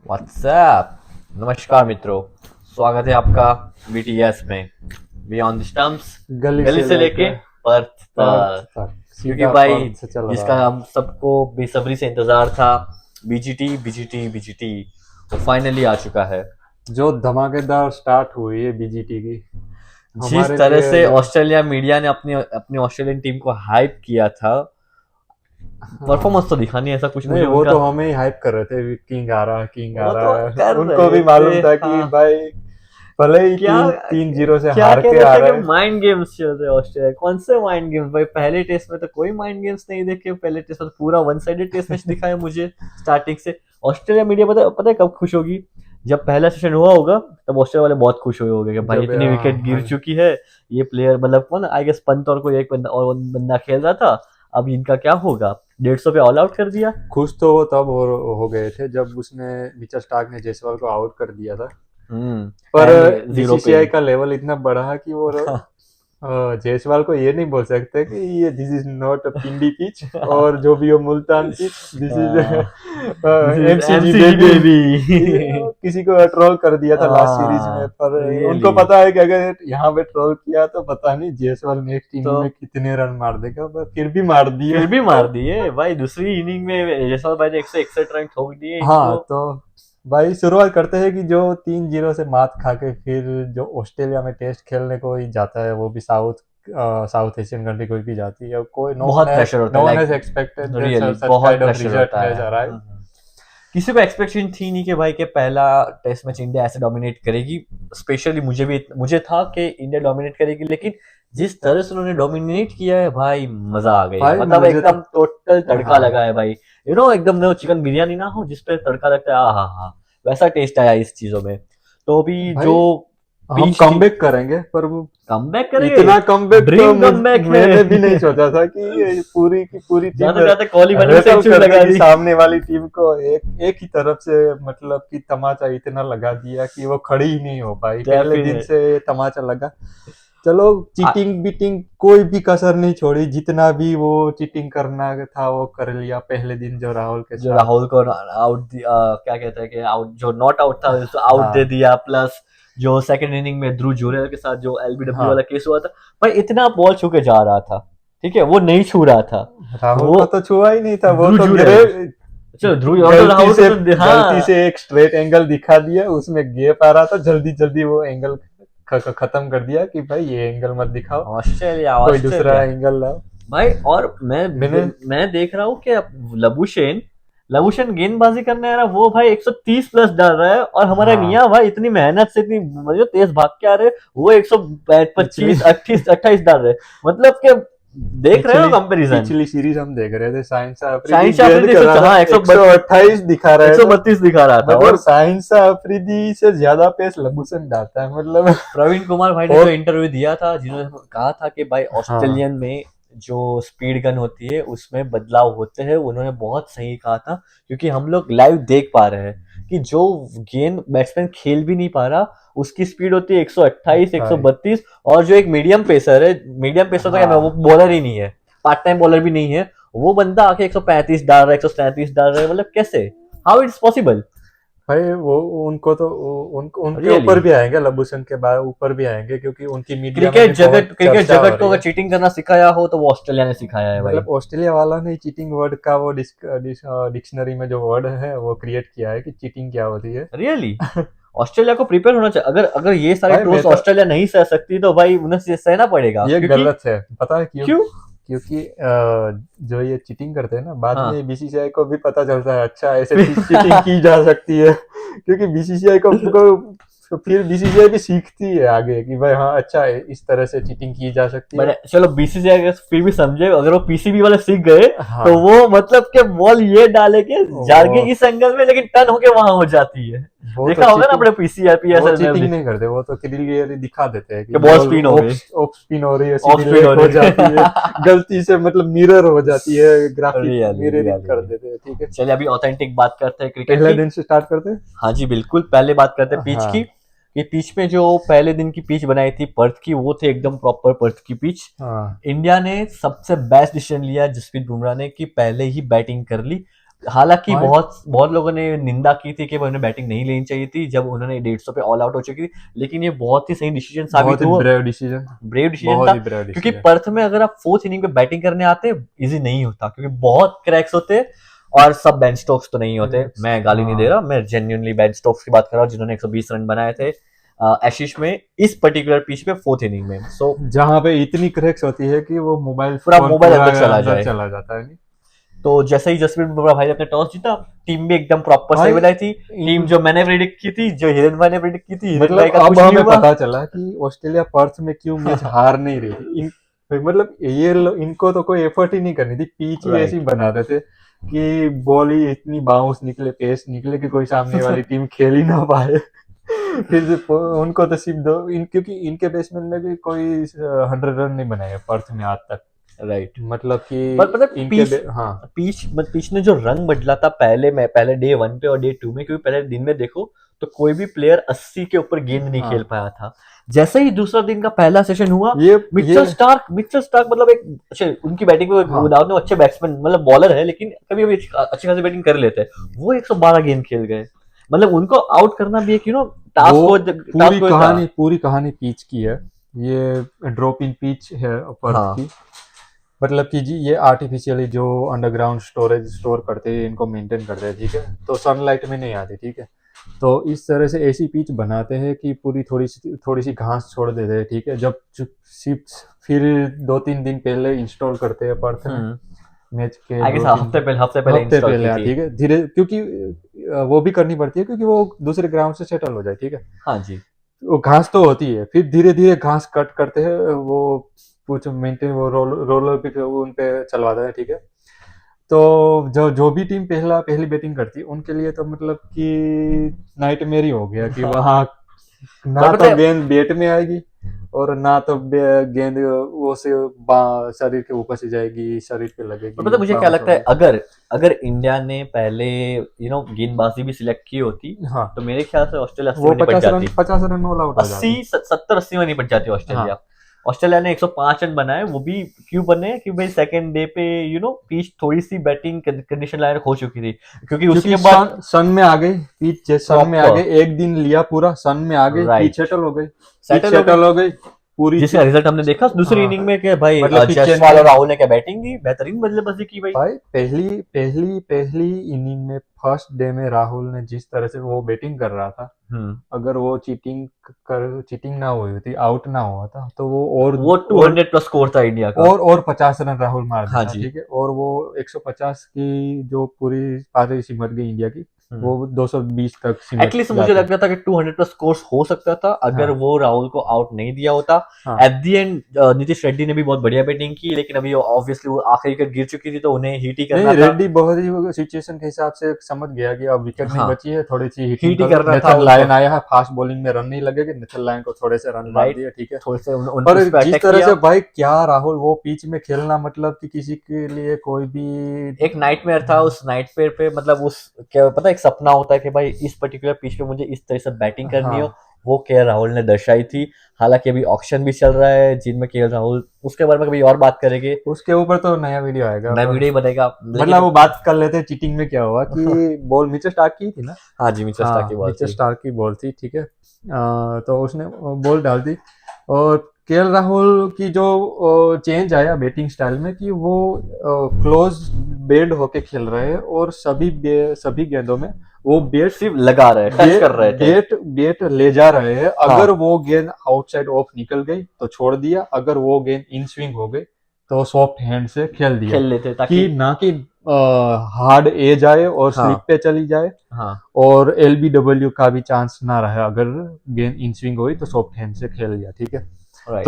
WhatsApp. नमस्कार मित्रों, स्वागत है आपका बीटीएस में बियॉन्ड द स्टंप्स, गली गली से से लेके लेके पर्थ पर्थ तक। तक क्योंकि सीधा भाई पर्थ से चल जिसका रहा है। हम सबको बेसब्री से इंतजार था, बीजीटी बीजीटी बीजीटी वो फाइनली आ चुका है। जो धमाकेदार स्टार्ट हुई है बीजीटी की जिस हमारे तरह लिए से जो ऑस्ट्रेलिया मीडिया ने अपनी अपनी ऑस्ट्रेलियन टीम को हाइप किया था, परफॉर्मेंस हाँ, तो दिखा नहीं ऐसा कुछ नहीं मुझे वो उनका। तो हमें ही हाइप कर रहे थे, किंग आ रहा है किंग आ वो तो रहा है। कर उनको रहे भी थे, मालूम था कि हाँ। भाई भले ही क्या 3-0 से क्या हार कह के रहे आ थे कि रहे हैं। माइंड गेम्स चल रहे हैं ऑस्ट्रेलिया। कौन से माइंड गेम्स भाई? पहले टेस्ट में तो कोई माइंड गेम्स नहीं देखे। पहले टेस्ट में तो पूरा वन साइडेड टेस्ट मैच दिखाया मुझे स्टार्टिंग से। ऑस्ट्रेलिया मीडिया पता है कब खुश होगी? जब पहला सेशन हुआ होगा तब ऑस्ट्रेलिया वाले बहुत खुश हुए होंगे कि भाई जब इतनी विकेट गिर चुकी है। ये प्लेयर मतलब कौन, आई गेस पंत और कोई एक बंदा और बंदा खेल रहा था। अब इनका क्या होगा? 150 पे ऑल आउट कर दिया। खुश तो वो तब हो गए थे जब उसने मिचेल स्टार्क ने जायसवाल को आउट कर दिया था। पर पहले जीरो पे बीसीसीआई ही। का लेवल इतना बढ़ा कि वो जायसवाल को ये नहीं बोल सकते कि ये this is not a Pindi pitch और जो भी हो Multan pitch, this is this is MCG MCG baby. Baby. किसी को ट्रोल कर दिया था लास्ट सीरीज में, पर उनको रियली। पता है कि अगर यहाँ पे ट्रोल किया तो पता नहीं जायसवाल नेक्स्ट तो इनिंग में कितने रन मार देगा, पर फिर भी मार दिए। फिर भी मार दिए भाई। दूसरी इनिंग में जयसवाल भाई ने 161 रन ठोक दिए हाँ इनको। तो भाई शुरुआत करते हैं कि जो 3-0 से मात खा के फिर जो ऑस्ट्रेलिया में टेस्ट खेलने को ही जाता है, वो भी साउथ एशियन कंट्री कोई भी जाती है, कोई बहुत प्रेशर होता है, no one like has expected that really such बहुत काइंड ऑफ प्रेशर रिजल्ट होता हैज है। अराइव्ड। किसी को एक्सपेक्टेशन थी नहीं कि भाई के पहला टेस्ट मैच इंडिया ऐसे डोमिनेट करेगी। स्पेशली मुझे था कि इंडिया डोमिनेट करेगी, लेकिन जिस तरह से उन्होंने डोमिनेट किया है भाई, मजा आ गया। भाई मतलब मुझे तो एकदम टोटल तड़का हाँ लगा है भाई। एकदम जो चिकन बिरयानी ना हो जिस पे तड़का लगता है, हाँ हाँ, वैसा टेस्ट आया इस चीजों में। तो अभी जो भाई हम पिच थी, कमबैक करेंगे, पर वो कम बैक करेंगे। इतना कमबैक तो ड्रीम कम बैक है। मैंने भी नहीं सोचा था कि ये पूरी की पूरी टीम जाते जाते कोहली मैंने भी रेपल सेंचुरी कर लगा देगी दी। सामने वाली टीम को। एक ही तरफ से मतलब कि तमाचा इतना लगा दिया कि वो खड़ी ही नहीं हो पाई। पहले दिन डेफिनेट। से तमाचा लगा। चलो, चीटिंग बीटिंग कोई भी कसर नहीं छोड़ी, जितना भी वो चीटिंग करना था वो कर लिया पहले दिन जो राहुल के जो साथ। राहुल को आउट, क्या कहते हैं कि आउट, जो नॉट आउट था उसको आउट दे हाँ दिया। प्लस जो सेकंड इनिंग में ध्रुव जुरेल के साथ जो एलबीडब्ल्यू वाला हाँ, केस हुआ था, भाई इतना बॉल छू के जा रहा था, ठीक है, वो नहीं छू रहा था। राहुल वो को तो छुआ ही नहीं था, वो ध्रुव तो गिरे। जुरेल, चलो ध्रुव और तो गलती राहुल से को तो गलती हाँ। से एक स्ट्रेट एंगल दिखा दिया, उसमें गैप आ रहा था, जल्दी जल्दी वो एंगल खत्म कर दिया कि भाई ये एंगल मत दिखाओ, ऑस्ट्रेलिया कोई दूसरा ऑस्ट्रेलिया एंगल लाओ। भाई। और मैंने मैं देख रहा हूँ कि अब लबुशेन लबुशेन गेंदबाजी करने आ रहा है, वो भाई 130 प्लस डाल रहा है। और हमारे हाँ मियाँ भाई इतनी मेहनत से इतनी मतलब तेज भाग के आ रहे हैं, वो पिछली 125 28 डाल रहे हैं। मतलब कि देख रहे हो पिछली कंपैरिजन। पिछली सीरीज हम देख रहे थे, साइंस अफरीदी शाहिन गेंद शाफरीदी कर रहा हाँ था, 128 दिखा रहा था। 132 दिखा रहा था। मतलब और साइंस अफरीदी से ज्यादा पेस लबुशन डालता है मतलब। प्रवीण कुमार भाई ने जो और इंटरव्यू दिया था, जिन्होंने कहा था कि भाई हाँ ऑस्ट्रेलियन में जो स्पीड गन होती है उसमें बदलाव होते हैं, उन्होंने बहुत सही कहा था। क्योंकि हम लोग लाइव देख पा रहे हैं कि जो गेंद बैट्समैन खेल भी नहीं पा रहा, उसकी स्पीड होती है 128 भाई 132। और जो एक मीडियम पेसर है, मीडियम पेसर तो क्या, वो हाँ बॉलर ही नहीं है, पार्ट टाइम बॉलर भी नहीं है, वो बंदा आके 135 डाल रहा है, 137 डाल रहा है। मतलब कैसे, हाउ इट्स पॉसिबल? भाई वो उनको तो उनके रियली ऊपर भी आएंगे, लबुशन के बाद ऊपर भी आएंगे, क्योंकि उनकी मीडिया में भी बहुत क्रिकेट चर्चा हो जगत को रही अगर है। चीटिंग करना सिखाया हो तो वो ऑस्ट्रेलिया ने सिखाया है भाई। मतलब ऑस्ट्रेलिया वाला ने चीटिंग वर्ड का वो डिक्शनरी में जो वर्ड है वो क्रिएट किया है कि चीटिंग क्या होती है। रियली ऑस्ट्रेलिया को प्रिपेयर होना चाहिए। अगर अगर ये सारे भाई मैं ट्रोल्स तो ऑस्ट्रेलिया नहीं सह सकती तो भाई उन्हें सहना पड़ेगा। ये क्योंकि गलत है, पता है क्यों? क्यों? क्योंकि जो ये चीटिंग करते हैं ना, बाद हाँ। में बीसीसीआई को भी पता चलता है, अच्छा ऐसे चीटिंग की जा सकती है। क्योंकि बीसीसीआई को फिर बीसीसीआई भी सीखती है आगे कि भाई हाँ अच्छा इस तरह से चीटिंग की जा सकती है। मैंने चलो बीसीसीआई अगर फिर भी समझे, अगर वो पीसीबी वाले सीख गए तो हाँ वो मतलब कि बॉल ये डाले के जागे वो इस एंगल में, लेकिन टर्न होके वहां हो जाती है। वो तो देखा होगा ना चीटिंग अपने पीसीआर वो पीएसएल में चीटिंग भी नहीं करते, वो तो क्लियरली दिखा देते हैं कि कि बॉल बॉल स्पिन हो ऑफ गई, ऑफ स्पिन हो रही है, ऑफ सीधी स्पिन हो लेग हो रही जाती है, है। गलती से मतलब मिरर हो जाती है, ग्राफिक रियली मिररिंग कर रियली। देते हैं, ठीक है। चलिए अभी ऑथेंटिक बात करते हैं क्रिकेट पहले की। दिन से स्टार्ट करते हैं। हाँ जी बिल्कुल, पहले बात करते हैं पिच की। हाँ कि पिच में जो पहले दिन की पिच बनाई थी पर्थ की, वो थे एकदम प्रॉपर पर्थ की पिच। हाँ इंडिया ने सबसे बेस्ट डिसीजन लिया जसप्रीत बुमराह ने कि पहले ही बैटिंग कर ली। हालांकि हाँ, बहुत बहुत लोगों ने निंदा की थी कि उन्हें बैटिंग नहीं लेनी चाहिए थी जब उन्होंने 150 पे ऑल आउट हो चुकी थी, लेकिन ये बहुत ही सही डिसीजन बहुत साबित ही हुआ, ब्रेव डिसीजन, ब्रेव डिसीजन बहुत था। ही ब्रेव क्योंकि डिसीजन। पर्थ में अगर आप फोर्थ इनिंग पे बैटिंग करने आते, इजी नहीं होता, क्योंकि बहुत क्रैक्स होते और सब बेन स्टोक्स तो नहीं होते। मैं गाली नहीं दे हाँ, रहा, मैं जेन्युइनली बेन स्टोक्स की बात कर रहा हूँ जिन्होंने 120 रन बनाए थे एशिश में, इस पर्टिकुलर पिच पे फोर्थ इनिंग में। सो जहाँ पे इतनी क्रैक्स होती है कि वो मोबाइल पूरा फोन मोबाइल पूरा अंदर चला अंदर जाए। चला जाता है। नहीं, तो जैसे ही जसप्रीत बुमराह भाई ने अपने टॉस जीता, टीम भी एकदम प्रॉपर सही भाई बनाई थी। टीम इन जो मैंने प्रेडिक्ट की थी, जो हिरेन भाई ने प्रेडिक्ट की थी, हिरेन भाई मतलब का अब कुछ नहीं हमें हुआ। पता चला कि ऑस्ट्रेलिया पर्थ में क्यों मैच हार नहीं रही थी। मतलब इनको तो कोई एफर्ट ही नहीं करनी थी, पिच ही ऐसी राइट। बना देते कि बॉल ही इतनी बाउंस निकले, पेस निकले कि कोई सामने वाली टीम खेल ही ना पाए। फिर से उनको तो सिर्फ दो क्योंकि इनके बेसमेंट ने भी कोई 100 रन नहीं बनाए पर्थ में आज तक। राइट। मतलब कि पर पता है, इनके हाँ पीच ने जो रंग बदला था पहले डे 1 पे और डे 2 में, क्योंकि पहले दिन में देखो तो कोई भी प्लेयर 80 के ऊपर गेंद नहीं खेल हाँ, पाया था। जैसे ही दूसरा दिन का पहला सेशन हुआ, ये मिचेल स्टार्क मतलब एक अच्छे, उनकी बैटिंग में हाँ, विदाउट नो अच्छे बैट्समैन मतलब बॉलर है, लेकिन कभी कभी अच्छी खासी बैटिंग कर लेते हैं। वो 112 गेंद खेल गए, मतलब उनको आउट करना भी एक वो टास्क हो था। पूरी कहानी पिच की है। ये ड्रॉप इन पिच है पर्थ हाँ। की। मतलब कि जी ये आर्टिफिशियली जो अंडरग्राउंड स्टोरेज स्टोर करते हैं, इनको मेंटेन करते हैं, ठीक है, तो सनलाइट में नहीं आती, ठीक है। तो इस तरह से ऐसी पिच बनाते हैं कि पूरी थोड़ी सी घास छोड़ देते हैं, ठीक है। जब शिफ्ट फिर 2-3 दिन पहले इंस्टॉल करते हैं पर्थ में, हम्म। मैच के आई गेस दो तीन हफ्ते पहले हफ्ते इंस्टॉल पहले, की हाँ थी। ठीक है, धीरे क्योंकि वो भी करनी पड़ती है क्योंकि वो दूसरे ग्राउंड से सेटल हो जाए, ठीक है। हाँ जी। वो घास तो होती है, फिर धीरे धीरे घास कट करते हैं, वो कुछ मेंटेन वो रोलर पे उन पे चलवाता है, ठीक है। तो जो जो भी टीम पहली बैटिंग करती है उनके लिए तो मतलब कि नाइटमेयर ही हो गया कि हाँ। वहां पर ना पता तो है, गेंद बैट में आएगी और ना तो गेंद वो से शरीर के ऊपर से जाएगी, शरीर पे पर लगेगी, पता है मुझे क्या बाउंस लगता है, होगी। अगर अगर इंडिया ने पहले गेंदबाजी भी सिलेक्ट की होती, हाँ, तो मेरे ख्याल से ऑस्ट्रेलिया 80 वो में निपट जाती। 50 रन ऑल आउट हो 80 जाते। 70 80 में निपट जाती हाँ, ऑस्ट्रेलिया। ऑस्ट्रेलिया ने 105 रन बनाए, वो भी क्यों बने कि भाई सेकंड डे पे पिच थोड़ी सी बैटिंग कंडीशन लायक हो चुकी थी, क्योंकि उसी क्योंकि के बाद सन में आ गई, पिच सन में आ प्रॉपर गई, एक दिन लिया पूरा, सन में आ गई, पिच राइट सेटल हो गई, पिच सेटल हो गए, सेटल हो गई पूरी जिसका रिजल्ट हमने देखा दूसरी हाँ, इनिंग में कि भाई मतलब पिक्चर जायसवाल और ने राहुल ने क्या बैटिंग की, बेहतरीन बल्लेबाजी की भाई। भाई पहली पहली पहली इनिंग में फर्स्ट डे में राहुल ने जिस तरह से वो बैटिंग कर रहा था, हम्म। अगर वो चीटिंग ना हुई होती, आउट ना हुआ था, तो वो और वो 200 प्लस स्कोर था इंडिया का। और 50 रन राहुल मार हाँ देता, जी। ठीक है। और वो 150 की जो पूरी पारी सिमट गई इंडिया की, वो 220 तक सिमट एटलीस्ट मुझे जाती। लगता था कि 200 प्लस स्कोर हो सकता था अगर हाँ, वो राहुल को आउट नहीं दिया होता। हाँ, at the and Nitish Reddy ने भी बहुत बढ़िया बैटिंग की, लेकिन अभी ऑब्वियसली वो आखिरी विकेट गिर चुकी थी, तो उन्हें हिट ही करना नहीं, था। रेड्डी बहुत ही सिचुएशन के हिसाब से समझ गया कि अब विकेट नहीं हाँ, बची है, थोड़ी सी हिटिंग हिट ही कर लो। करना था नेथन उनको। लायन आया है, फास्ट बॉलिंग में रन नहीं लगेगा, नेथन लायन को थोड़े से रन मार राइट। दिए, ठीक है। थोड़े से पर उस पर जिस अटैक तरह किया। से भाई क्या राहुल वो पिच में खेलना, मतलब कि किसी के लिए कोई भी एक नाइटमेयर था उस नाइटमेयर पे, मतलब उस क्या पता एक सपना होता है कि भाई इस पर्टिकुलर पिच पे मुझे इस तरह से बैटिंग करनी हो, हाँ, वो के राहुल ने दर्शाई थी। हालांकि अभी ऑक्शन भी चल रहा है जिनमें के राहुल, उसके बारे में कभी और बात करेंगे, उसके ऊपर तो नया वीडियो आएगा। नया पर वीडियो ही बनेगा, मतलब लेकिन वो बात कर लेते हैं चीटिंग में क्या हुआ कि बॉल मिचेल स्टार्क की थी ना। हाँ जी, मिचेल स्टार्क की हाँ, बॉल मिचेल थी। स्टार्क की बॉल थी, ठीक है। तो उसने बॉल डाल दी और केएल राहुल की जो चेंज आया बैटिंग स्टाइल में कि वो क्लोज बेंड होके खेल रहे हैं और सभी गेंदों में वो सिर्फ लगा रहे, टच कर रहे थे। बेट ले जा रहे हैं। अगर हाँ, वो गेंद आउटसाइड ऑफ निकल गई तो छोड़ दिया, अगर वो गेंद इन स्विंग हो गई तो सॉफ्ट हैंड से खेल दिया, खेल लेते ताकि कि ना कि हार्ड एज आए और स्लिप हाँ पे चली जाए, हाँ और एलबीडब्ल्यू का भी चांस ना रहे। अगर गेंद इन स्विंग हुई तो सॉफ्ट हैंड से खेल लिया, ठीक है। तो राइट।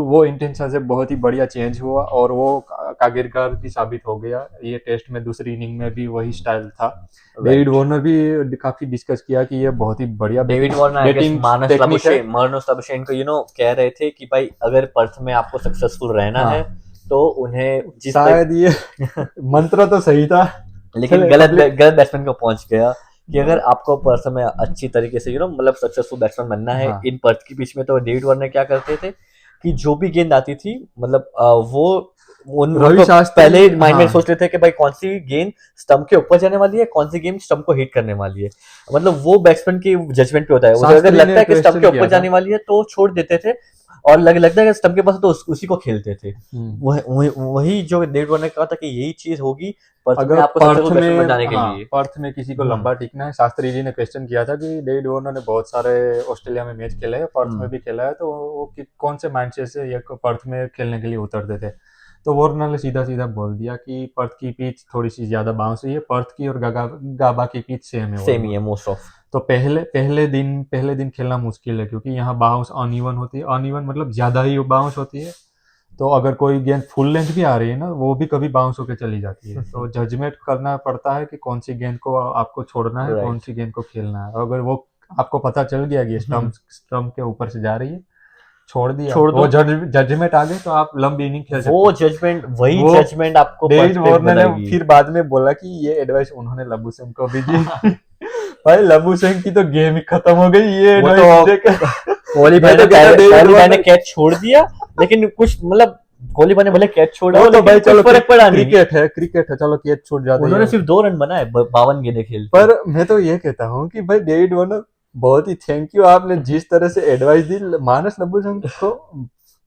वो इंटेंशन से बहुत ही बढ़िया चेंज हुआ और वो कागिरकार भी साबित हो गया। ये टेस्ट में दूसरी इनिंग में भी वही स्टाइल था। David right. वार्नर भी काफी डिस्कस किया कि ये बहुत ही बढ़िया David Warner I guess batting technique है। मार्नस लाबुशेन को कह रहे थे कि भाई अगर पर्थ में आपको सक्सेसफुल रहना है हाँ, तो उन्हें जिस तक शायद ये मंत्र तो सही था। लेकिन चले पब्लिक गलत बैट्समैन को पहुंच गया कि अगर आपको पर्थ में अच्छी तरीके से मतलब सक्सेसफुल बैट्समैन बनना है हाँ, इन पर्थ की पिच में, तो डेविड वार्नर क्या करते थे कि जो भी गेंद आती थी, मतलब वो रवि उनको शास्त्री, पहले ही माइंड में हाँ। सोच लेते हैं कि भाई कौन सी गेंद स्टंप के ऊपर जाने वाली है, कौन सी गेंद स्टंप को हिट करने वाली है। मतलब वो बैट्समैन की जजमेंट पे होता है, उसे अगर शास्त्री लगता ने है कि स्टंप क्वेश्चन के किया ऊपर था। जाने वाली है तो छोड़ देते थे, और लगता है कि स्टंप के पास है तो उसी को खेलते थे। वही जो डेविड वार्नर ने कहा था कि यही चीज होगी पर्थ में अगर आपको पर्थ सक्सेसफुल बैट्समैन में, बनाने के हाँ, लिए। पर्थ में किसी को लंबा टिकना है, शास्त्री जी ने क्वेश्चन किया था कि डेविड वार्नर ने बहुत सारे ऑस्ट्रेलिया में मैच खेले हैं, पर्थ में भी खेला है, तो वो कौन से माइंडसेट से ये पर्थ में खेलने के लिए उतरते थे। तो वार्नर ने सीधा सीधा बोल दिया कि पर्थ की पिच थोड़ी सी ज्यादा बाउंस हुई है, पर्थ की और गाबा की पिच सेम है सेम ही है ऑलमोस्ट। Most of. तो पहले दिन खेलना मुश्किल है, क्योंकि यहाँ बाउंस अनइवन होती है, अनइवन मतलब ज्यादा ही बाउंस होती है। तो अगर कोई गेंद फुल लेंथ भी आ रही है ना, वो भी कभी बाउंस होकर चली जाती है। तो जजमेंट करना पड़ता है कि कौन सी गेंद को आपको छोड़ना है, कौन राइट। सी गेंद को खेलना है। अगर वो आपको पता चल गया कि स्टम्प स्टम्प के ऊपर से जा रही है, छोड़ दिया, छोड़ वो दो। जजमेंट आ गई, तो आप लंबी इनिंग खेल सकते वो हैं। जजमेंट, वही वो जजमेंट आपको डेविड परफेक्ट वार्नर ने बनाएगी। फिर बाद में बोला कि ये एडवाइस उन्होंने लबू सिंह को भी दी। भाई लबू सिंह की तो गेम ही खत्म हो गई, ये वो एडवाइस तो मुझे कोहली भाई मैं ने तो कहता डेविड कोहली भाई ने वार्नर, कैच छोड़ दिया, लेकिन कुछ मतलब कोहली भाई ने भले कैच छोड़ा वो हो, तो लेकिन भाई कुछ चलो फर्क पड़ा नहीं। क्रिकेट है, चलो कैच छूट जाता है उन्होंने ये। सिर्फ 2 रन बनाए 52 गेंदें खेल के। पर मैं तो ये कहता हूँ कि भाई डेविड वार्नर, बहुत ही थैंक यू, आपने जिस तरह से एडवाइस दी मानस लंबूशंकर को,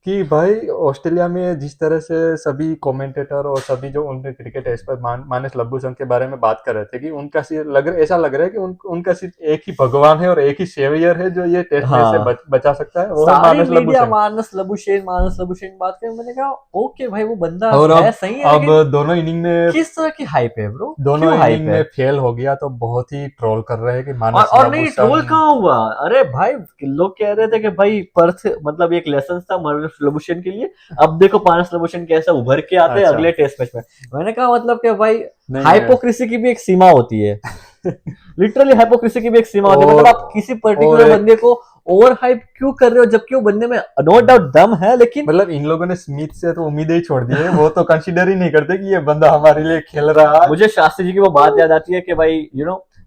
कि भाई ऑस्ट्रेलिया में जिस तरह से सभी कमेंटेटर और सभी जो उनके क्रिकेट एक्सपर्ट मानस लंबूशंकर के बारे में बात कर रहे थे कि उनका ऐसा लग रहा है कि उनका सिर्फ एक ही भगवान है और एक ही सेवियर है जो ये टेस्ट मैच से हाँ, बचा सकता है, वो है सारी मानस मीडिया लंबूशंकर। मानस लबुशेन बात करें, मैंने कहा ओके भाई वो बंदा और है अब सही है, अब लेकिन दोनों इनिंग में किस तरह की हाइप है ब्रो, दोनों क्यों हाइप इनिंग है? में फेल हो गया, तो बहुत ही ट्रोल कर रहे हैं कि मानस और नहीं, ट्रोल लंबूशंकर। कहाँ हुआ? अरे भाई, लोग कह रहे थे कि भाई पर्थ मतलब एक लेसन था मानस लबुशेन के लिए। अब देखो मानस लबुशेन कैसे उभर के आते हैं अच्छा, अगले टेस्ट मैच में। मैंने कहा मतलब कि भाई नहीं है। हाइपोक्रेसी की भी एक सीमा होती है। लिटरली हाइपोक्रेसी की भी एक सीमा होती है, मतलब और आप किसी और पर्टिकुलर एक, बंदे को ओवर हाइप क्यों कर रहे हो, जबकि वो बंदे में नो डाउट दम है, लेकिन मतलब इन लोगों ने स्मिथ से तो उम्मीदें ही छोड़ दी है, वो तो कंसीडर ही नहीं करते कि ये बंदा हमारे लिए खेल रहा है। मुझे शास्त्री जी की वो बात याद आती है कि भाई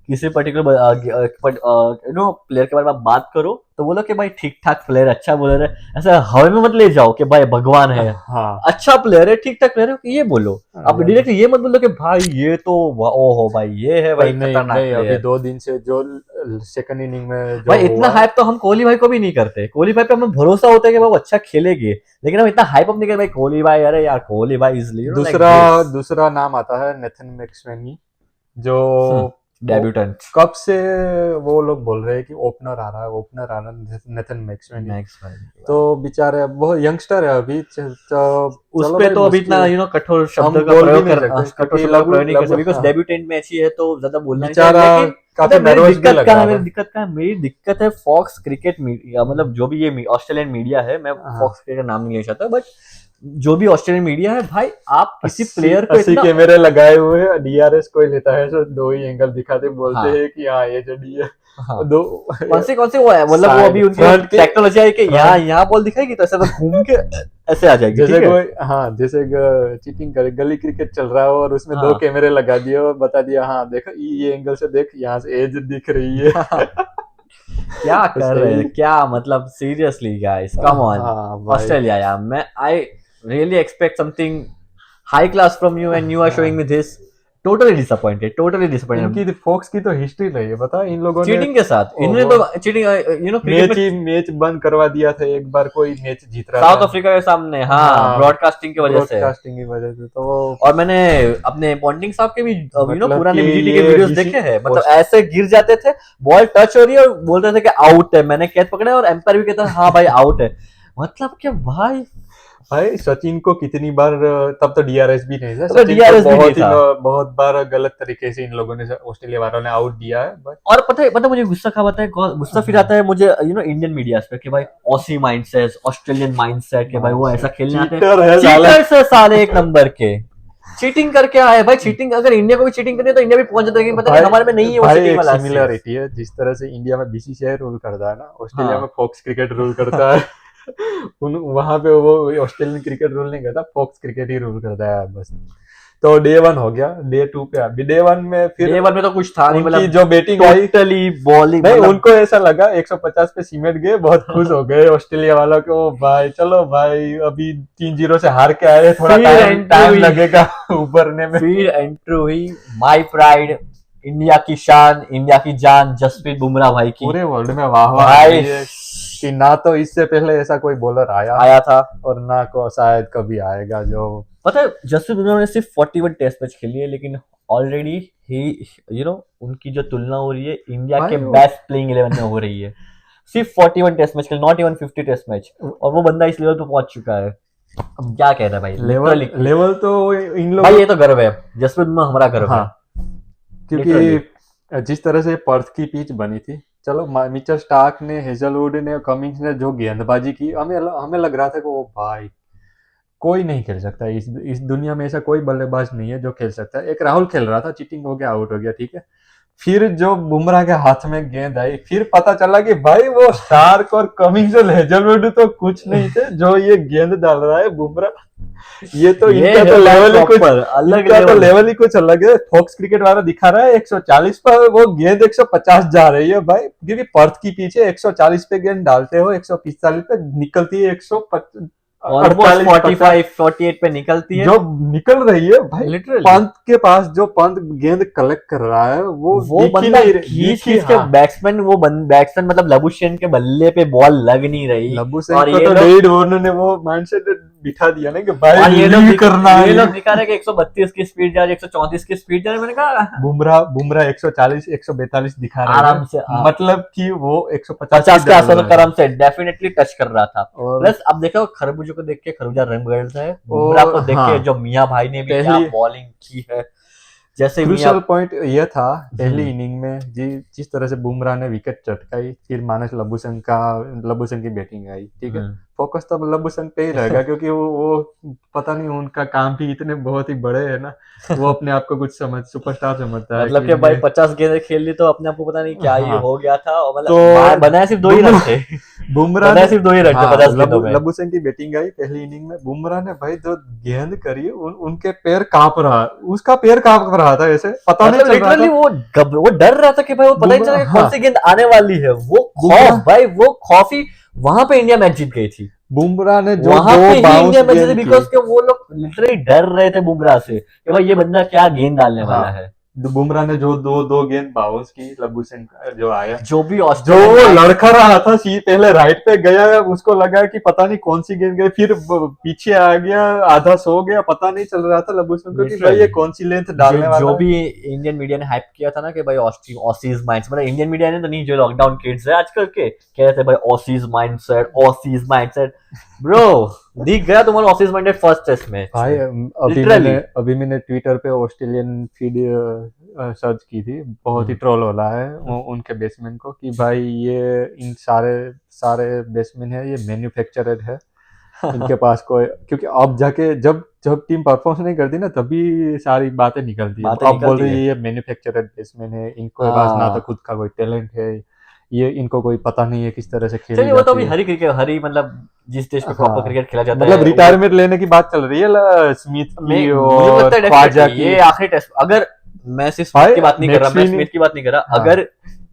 किसी पर्टिकुलर प्लेयर के बारे में आप बात करो तो बोलो कि भाई ठीक ठाक प्लेयर, अच्छा बॉलर है, ऐसा हवा में मत ले जाओ कि भाई भगवान है। हाँ, अच्छा प्लेयर है, ठीक ठाक प्लेयर है, ये बोलो। आप यार, डायरेक्टली ये मत बोलो कि भाई ये तो ओहो भाई ये है पर भाई नहीं खतरनाक नहीं, अभी प्लेयर। 2 दिन से जो सेकंड इनिंग में जो भाई इतना हुआ है। हाइप तो हम कोहली भाई को भी नहीं करते, कोहली भाई पे हमें भरोसा होता है कि भाई वो अच्छा खेलेंगे, लेकिन हम इतना हाइप अप नहीं करते भाई कोहली भाई, अरे यार कोहली भाई इज लाइक दूसरा दिस। दूसरा नाम आता है नेथन मैक्सवेनी, जो डेब्यूटेंट कब से वो लोग बोल रहे हैं कि ओपनर आ रहा है नेथन मैक्सवेनी। मैक्स भाई, तो बेचारे बहुत यंगस्टर है अभी, उस चलो पे भाई तो अभी इतना मुश्किल, कठोर शब्द हम का बोल भी प्रयोग नहीं कर सकते कठोर क्योंकि शब्द का लबू प्रयोग नहीं कर सकते, लबू बिकॉज हाँ, डेब्यूटेंट मैच ही है तो ज्यादा बोलना नहीं चाहिए, बेचारा लेकिन पता काफी है मेरी नर्वस भी दिक्कत लग कहाँ है, रहा मेरी था। दिक्कत कहाँ है, मेरी दिक्कत है फॉक्स क्रिकेट मीडिया, मतलब जो भी ये ऑस्ट्रेलियन मीडिया है, मैं हाँ, फॉक्स क्रिकेट का नाम नहीं लेना चाहता, बट जो भी ऑस्ट्रेलियन मीडिया है भाई, आप किसी 80 प्लेयर को 80 इतना, कैमरे लगाए हुए हैं, डीआरएस कोई लेता है तो 2 ही एंगल दिखाते, बोलते हाँ हैं कि हाँ ये जो डी है, हाँ, दो कौन से वो है, मतलब वो साइड अभी उनकी फ्रंट के टेक्नोलॉजी आई कि यहाँ फ्रंट, यहाँ बॉल दिखाएगी तो ऐसा तो घूम के ऐसे आ जाएगी, जैसे ठीक है। कोई, हाँ, जैसे चीटिंग करे, गली क्रिकेट चल रहा हो और उसमें 2 हाँ। कैमरे लगा दिए और बता दिया हाँ देखो ये एंगल से देख, यहाँ से एज दिख रही है। क्या तो कर रहे सही, हैं, क्या मतलब सीरियसली गाइस, कम ऑन। हाँ भाई, ऑस्ट्रेलिया यार, मैं I really expect something high class from you and you are showing हाँ, me this. Totally disappointed, totally disappointed. इनकी फोक्स की तो हिस्ट्री रही है, बता इन लोगों ने चीटिंग के साथ इन्होंने वो तो चीटिंग, क्रिकेट में मैच बंद करवा दिया था एक बार, कोई मैच जीत रहा साउथ था, अफ्रीका के सामने, हाँ, हाँ, ब्रॉडकास्टिंग की वजह से। ब्रॉडकास्टिंग की वजह से, तो वो और मैंने अपने पॉन्टिंग साहब के भी मतलब कि पुराने बीजीटी के ये वीडियोस डीसी देखे हैं, मतलब ऐसे गिर जाते थे, बॉल टच हो रही है और बोल रहे थे कि आउट है, मैंने कैच पकड़ा है और एम्पायर भी कहता है हाँ भाई आउट है। मतलब क्या भाई, भाई सचिन को कितनी बार, तब तो डीआरएस भी नहीं था, तो सचिन को डीआरएस भी नहीं था। बहुत बार गलत तरीके से इन लोगों ने, ऑस्ट्रेलिया वालों ने आउट दिया है, बट और पता है मुझे गुस्सा कब आता है, गुस्सा फिर आता है मुझे इंडियन मीडिया पे कि भाई ऑसी माइंडसेट, ऑस्ट्रेलियन माइंडसेट के भाई वो ऐसा खेलने आते हैं, चीटर है साला। चीटर्स है साले एक नंबर के, चीटिंग करके आए भाई। चीटिंग अगर इंडिया को भी चीटिंग करनी है तो इंडिया भी पहुंच जाता है, लेकिन पता नहीं भाई हमारे में नहीं है वो भाई चीटिंग एक वाला सेंस। सिमिलरिटी है, जिस तरह से इंडिया में बीसीसीआई रूल करता है ना, ऑस्ट्रेलिया में हाँ, फॉक्स क्रिकेट रूल करता है। वहां पे वो ऑस्ट्रेलियन क्रिकेट रूल नहीं करता, फॉक्स क्रिकेट ही रूल करता है बस। तो डे 1 हो गया, डे 2 पे अभी डे 1 में फिर डे 1 में तो कुछ था नहीं, उनकी मतलब जो बैटिंग आई, टोटली बॉलिंग, नहीं मतलब उनको ऐसा लगा 150 पे सिमट गए, बहुत खुश हो गए ऑस्ट्रेलिया वालों को, भाई चलो भाई अभी 3-0 से हार के आए, थोड़ा फिर टाइम entry टाइम हुई। लगेगा उभरने में। फिर एंट्री हुई माय प्राइड, इंडिया की शान, इंडिया की जान, जसप्रीत बुमराह भाई की। पूरे वर्ल्ड में वाह वाह भाई है कि ना तो इससे पहले ऐसा कोई बॉलर आया आया था। और ना को शायद कभी आएगा जो, पता है जसप्रीत बुमराह ने सिर्फ 41 टेस्ट मैच खेली है, लेकिन ऑलरेडी ही उनकी जो तुलना हो रही है इंडिया भाई के वो- बेस्ट प्लेइंग 11 में हो रही है। सिर्फ 41 टेस्ट मैच खेले, नॉट इवन 50 टेस्ट मैच, और वो बंदा इस लेवल पे पहुंच चुका है। अब क्या कहना है भाई, लेवल लिटरली लेवल तो इन भाई लोगों, ये तो गर्व है, जसप्रीत बुमराह हमारा गर्व है, हाँ लिटरली। क्योंकि जिस तरह से पर्थ की पिच बनी थी, चलो मिचेल स्टार्क ने, हेजलवुड ने, कमिंस ने जो गेंदबाजी की, हमें लग रहा था कि वो भाई कोई नहीं खेल सकता इस दुनिया में, ऐसा कोई बल्लेबाज नहीं है जो खेल सकता है। एक राहुल खेल रहा था, चीटिंग हो गया, आउट हो गया, ठीक है। फिर जो बुमराह के हाथ में गेंद आई, फिर पता चला कि भाई वो स्टार्क और कमिंस और हेजलवुड तो कुछ नहीं थे, जो ये गेंद डाल रहा है बुमराह, ये तो ये इनका तो है लेवल ही कुछ, proper, अलग इनका तो लेवल। लेवल ही कुछ अलग है। फॉक्स क्रिकेट वाला दिखा रहा है 140 पर, वो गेंद 150 जा रही है भाई, क्योंकि पर्थ की पीछे 140 पे गेंद डालते हो, 145 पे निकलती है, ऑलमोस्ट 148 45 48 पे निकलती है, जो निकल रही है भाई। लिटरली। पंत के पास जो पंत गेंद कलेक्ट कर रहा है, वो वो दिख ही बंदा नहीं खींच दिख ही, खींच के हाँ। बैट्समैन, बैट्समैन मतलब लबुशेन के बल्ले पे बॉल लग नहीं रही, लबू सिंह और को ये तो लोग डेविड वार्नर ने वो माइंडसेट बिठा दिया ना कि और भाई ये लोग लीड करना है, ये लोग लीड। दिखा रहे कि 132 की स्पीड जा रही है, 134 की स्पीड जा रही है, मैंने कहा बुमराह 140 142 दिखा रहे आराम हैं, से मतलब कि वो 150 50 के डाल आसपास रहा है। करम से डेफिनेटली टच कर रहा था। और प्लस अब देखो खरबूजे को देख के खरबूजा रंग बदलता है, बुमराह को देख के हाँ, जो मियां भाई ने भी क्या पहली बॉलिंग की है, जैसे मियां। क्रूशल पॉइंट यह था पहली इनिंग में, जिस तरह से बुमराह ने विकेट चटकाई, फिर मानस लबुशेन की बैटिंग आई, ठीक है। फोकस तो लबुशेन पे ही रहेगा, क्योंकि वो पता नहीं, उनका काम भी इतने बहुत ही बड़े है ना, वो अपने आप को कुछ सुपरस्टार समझता है मतलब कि कि भाई मैं, 50 गेंदें खेल ली तो अपने आप को पता नहीं क्या ये हाँ। हो गया था, और तो मतलब बनाए सिर्फ 2 ही रन थे। बुमराह बनाए ने, सिर्फ 2 ही रन थे हाँ 50 गेंदों में। लबुशेन की बैटिंग आई पहली इनिंग में, बुमराह ने भाई जो गेंद करी, उनके पैर कांप रहा, उसका पैर कांप रहा था, ऐसे पता नहीं मतलब चल रहा लिटरली था। वो डर रहा था कि भाई वो पता ही नहीं चला कि कौन हाँ, सी गेंद आने वाली है, वो बुमराह खौफ भाई, वो खौफ ही वहां पे इंडिया मैच जीत गई थी। बुमराह ने जो वहां पे दो ही बाउंस इंडिया मैच जीती, गेंद की, बिकॉज के वो लोग लिटरली डर रहे थे बुमराह से कि भाई ये बंदा क्या गेंद डालने हाँ, वाला है। बुमराह ने जो दो गेंद बाउंस की, लबुशेन का जो आया, जो भी जो ऑस्ट्रेलियन वो fans- लड़खा रहा था, सी पहले राइट पे गया, उसको लगा कि पता नहीं कौन सी गेंद गई, फिर पीछे आ गया, आधा सो गया, पता नहीं चल रहा था लबुशेन को कि भाई ये Literally. कौन सी लेंथ डालने जो वाला है। भी इंडियन मीडिया ने हाइप किया था ना कि भाई ऑसीज माइंड्स, मतलब इंडियन मीडिया ने तो नहीं, जो लॉकडाउन किड्स है आजकल के कह रहे थे भाई ऑसीज माइंडसेट, ब्रो दिख गया तुम्हारा ऑसीज माइंडेड फर्स्ट टेस्ट में भाई लिटरली। अभी मैंने ट्विटर पे ऑस्ट्रेलियन फीड सर्च की थी, बहुत ही ट्रोल हो रहा है उनके बेसमैन को कि भाई ये इन सारे सारे बेसमैन है, ये मैन्युफैक्चरर है, इनके पास कोई, क्योंकि अब जाके जब जब टीम परफॉर्म नहीं करती ना, तभी सारी बातें निकलती है। बातें अब बोल निकलती रही है। है ये मैन्युफैक्चरर बेसमैन है, इनको पास ना तो खुद का कोई टैलेंट है, ये इनको कोई पता नहीं है किस तरह से खेली चलिए वो तो जाती अभी है। हरी क्रिकेट, हरी मतलब जिस देश में प्रॉपर हाँ, क्रिकेट खेला जाता मतलब है रिटायरमेंट लेने की बात चल रही है स्मिथ की मुझे लगता और है ख्वाजा डेफिनेटली की। ये आखिरी टेस्ट, अगर मैं सिर्फ स्मिथ भाई की बात नहीं कर रहा, मैं मैक्सवेल स्मिथ की बात नहीं कर रहा, हाँ, अगर